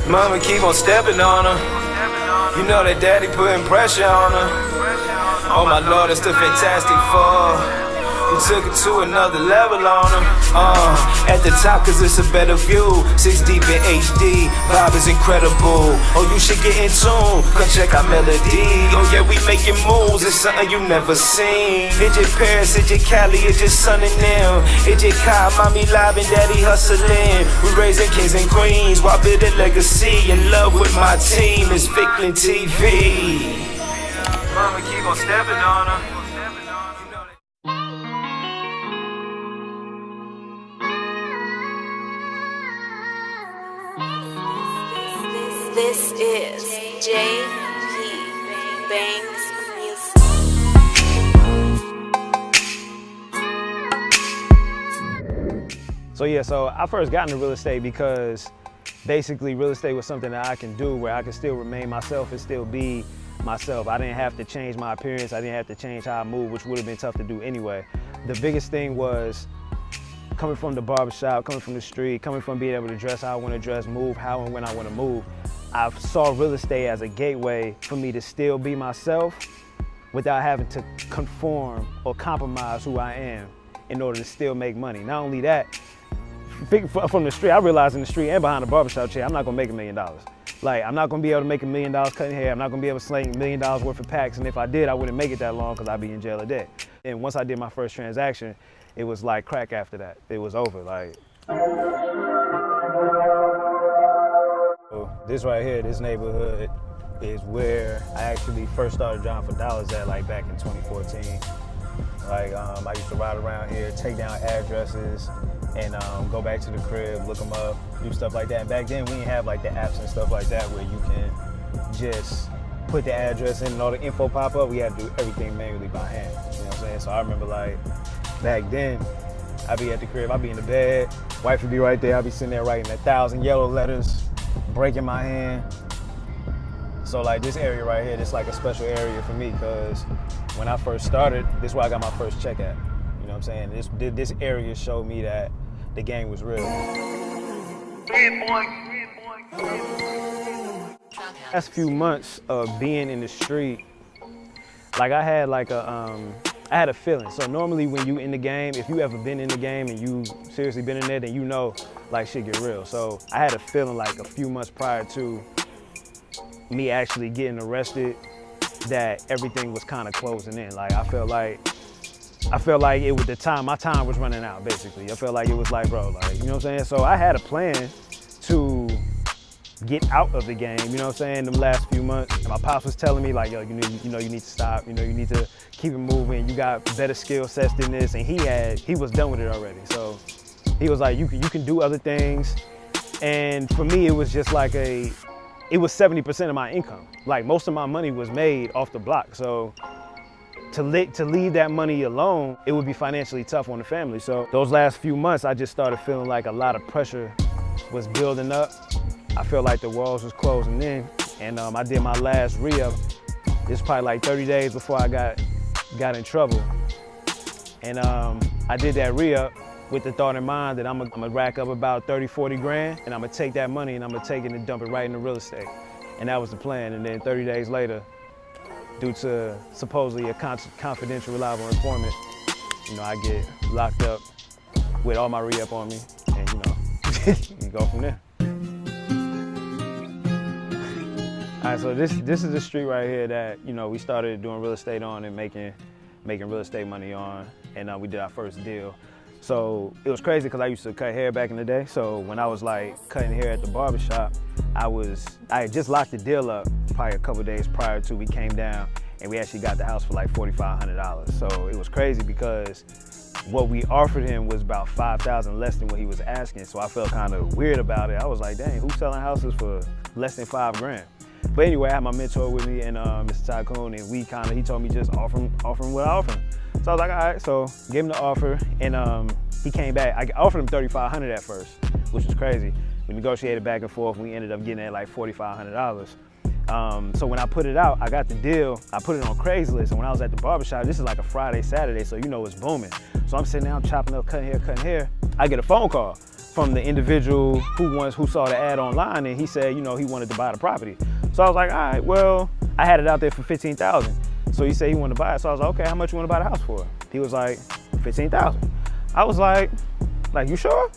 Mama keep on stepping on her. You know that daddy putting pressure on her. Oh my Lord, it's the Fantastic Four. We took it to another level on her. At the top cause it's a better view. 6 deep in HD, vibe is incredible. Oh, you should get in tune, come check out Melody. Oh yeah, we making moves, it's something you never seen. It's just Paris, it's just Cali, it's just Sun and them. It's just Kai, mommy live and daddy hustling. We raising kings and queens, while building legacy. In love with my team, it's FicklinTV. Mama keep on stepping on her. This is J.P. Bangs Music. So I first got into real estate because basically real estate was something that I can do where I can still remain myself and still be myself. I didn't have to change my appearance. I didn't have to change how I move, which would have been tough to do anyway. The biggest thing was coming from the barbershop, coming from the street, coming from being able to dress how I want to dress, move how and when I want to move. I saw real estate as a gateway for me to still be myself without having to conform or compromise who I am in order to still make money. Not only that, from the street, I realized in the street and behind the barbershop chair, I'm not gonna make $1 million. Like, I'm not gonna be able to make $1 million cutting hair. I'm not gonna be able to sling $1 million worth of packs. And if I did, I wouldn't make it that long because I'd be in jail or dead. And once I did my first transaction, it was like crack after that. It was over, like. So this right here, this neighborhood is where I actually first started driving for dollars at, like back in 2014. Like, I used to ride around here, take down addresses, and go back to the crib, look them up, do stuff like that. And back then, we didn't have like the apps and stuff like that where you can just put the address in and all the info pop up. We had to do everything manually by hand, you know what I'm saying? So I remember like, back then, I'd be at the crib, I'd be in the bed, wife would be right there, I'd be sitting there writing 1,000 yellow letters, breaking my hand. So like this area right here, this is like a special area for me because when I first started, this is where I got my first check at. You know what I'm saying? This area showed me that the game was real. Last few months of being in the street, like I had like I had a feeling. So normally when you in the game, if you ever been in the game and you seriously been in there, then you know like shit get real. So I had a feeling like a few months prior to me actually getting arrested that everything was kind of closing in. Like I felt like it was the time, my time was running out basically. I felt like it was like, bro, like, you know what I'm saying? So I had a plan to get out of the game, you know what I'm saying, them last few months. And my pops was telling me like, yo, you need to stop, you need to keep it moving. You got better skill sets than this. And he was done with it already. So he was like, you can do other things. And for me, it was just like it was 70% of my income. Like most of my money was made off the block. So to leave that money alone, it would be financially tough on the family. So those last few months, I just started feeling like a lot of pressure was building up. I felt like the walls was closing in, and I did my last re-up. This was probably like 30 days before I got in trouble. And I did that re-up with the thought in mind that I'm gonna rack up about 30, 40 grand, and I'm gonna take that money and I'm gonna take it and dump it right into real estate. And that was the plan. And then 30 days later, due to supposedly a confidential, reliable informant, I get locked up with all my re-up on me, and you go from there. All right, so this is the street right here that we started doing real estate on and making real estate money on, and we did our first deal. So it was crazy because I used to cut hair back in the day. So when I was like cutting hair at the barbershop, I had just locked the deal up probably a couple days prior to we came down, and we actually got the house for like $4,500. So it was crazy because what we offered him was about $5,000 less than what he was asking. So I felt kind of weird about it. I was like, dang, who's selling houses for less than $5 grand? But anyway, I had my mentor with me and Mr. Tycoon, and he told me just offer him what I offer him. So I was like, all right, so gave him the offer, and he came back. I offered him $3,500 at first, which was crazy. We negotiated back and forth, and we ended up getting at like $4,500. So when I put it out, I got the deal, I put it on Craigslist, and when I was at the barbershop, this is like a Friday, Saturday, so it's booming. So I'm sitting there, I'm chopping up, cutting hair, I get a phone call from the individual who saw the ad online, and he said, you know, he wanted to buy the property. So I was like, all right, well, I had it out there for $15,000. So he said he wanted to buy it. So I was like, okay, how much you want to buy the house for? He was like, $15,000. I was like, you sure?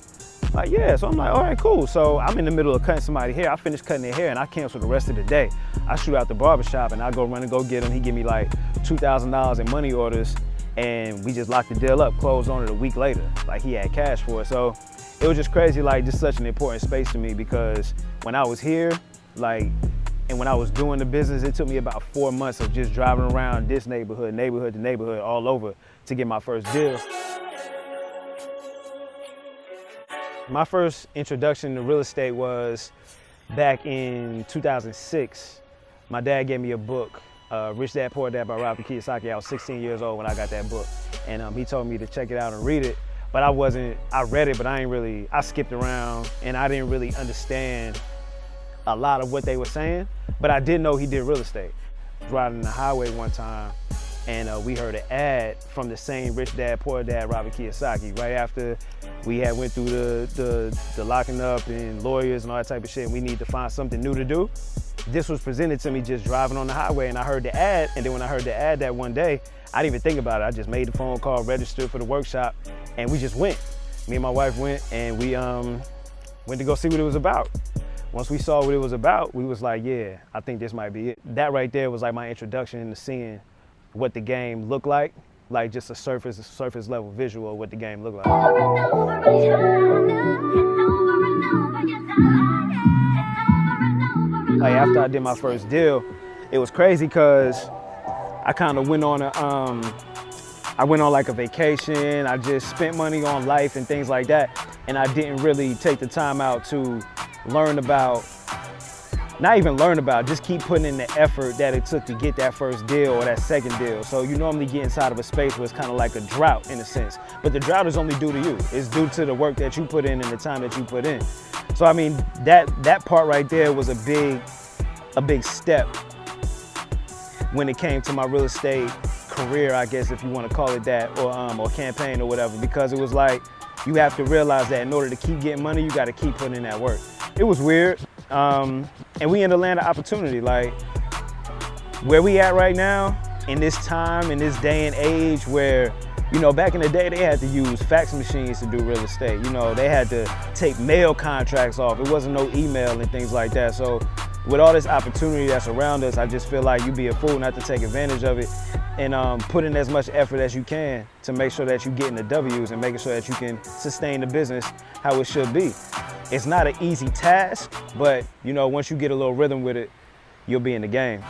Like, yeah. So I'm like, all right, cool. So I'm in the middle of cutting somebody's hair. I finished cutting their hair and I cancel the rest of the day. I shoot out the barbershop and I go run and go get him. He give me like $2,000 in money orders, and we just locked the deal up, closed on it a week later. Like, he had cash for it. So it was just crazy, like, just such an important space to me, because when I was here, like, and when I was doing the business, it took me about 4 months of just driving around this neighborhood to neighborhood, all over to get my first deal. My first introduction to real estate was back in 2006. My dad gave me a book, Rich Dad Poor Dad by Robert Kiyosaki. I was 16 years old when I got that book. And he told me to check it out and read it. But I read it, but I skipped around and I didn't really understand a lot of what they were saying. But I did know he did real estate. I was riding the highway one time and we heard an ad from the same Rich Dad Poor Dad Robert Kiyosaki right after we had went through the locking up and lawyers and all that type of shit, and we need to find something new to do. This was presented to me just driving on the highway, and I heard the ad, and then when I heard the ad that one day, I didn't even think about it. I just made the phone call, registered for the workshop, and we just went. Me and my wife went, and we went to go see what it was about. Once we saw what it was about, we was like, yeah, I think this might be it. That right there was like my introduction into seeing what the game looked like just a surface level visual of what the game looked like. Like, after I did my first deal, it was crazy because I kind of went on like a vacation. I just spent money on life and things like that, and I didn't really take the time out to learn about, not even learn about, just keep putting in the effort that it took to get that first deal or that second deal. So you normally get inside of a space where it's kind of like a drought in a sense, but the drought is only due to you. It's due to the work that you put in and the time that you put in. So I mean, that part right there was a big step when it came to my real estate career, I guess, if you want to call it that, or campaign or whatever, because it was like, you have to realize that in order to keep getting money, you got to keep putting in that work. It was weird. And we in the land of opportunity. Like, where we at right now, in this time, in this day and age where, you know, back in the day, they had to use fax machines to do real estate. You know, they had to take mail contracts off. It wasn't no email and things like that. So with all this opportunity that's around us, I just feel like you'd be a fool not to take advantage of it and put in as much effort as you can to make sure that you're getting the W's and making sure that you can sustain the business how it should be. It's not an easy task, but you know, once you get a little rhythm with it, you'll be in the game.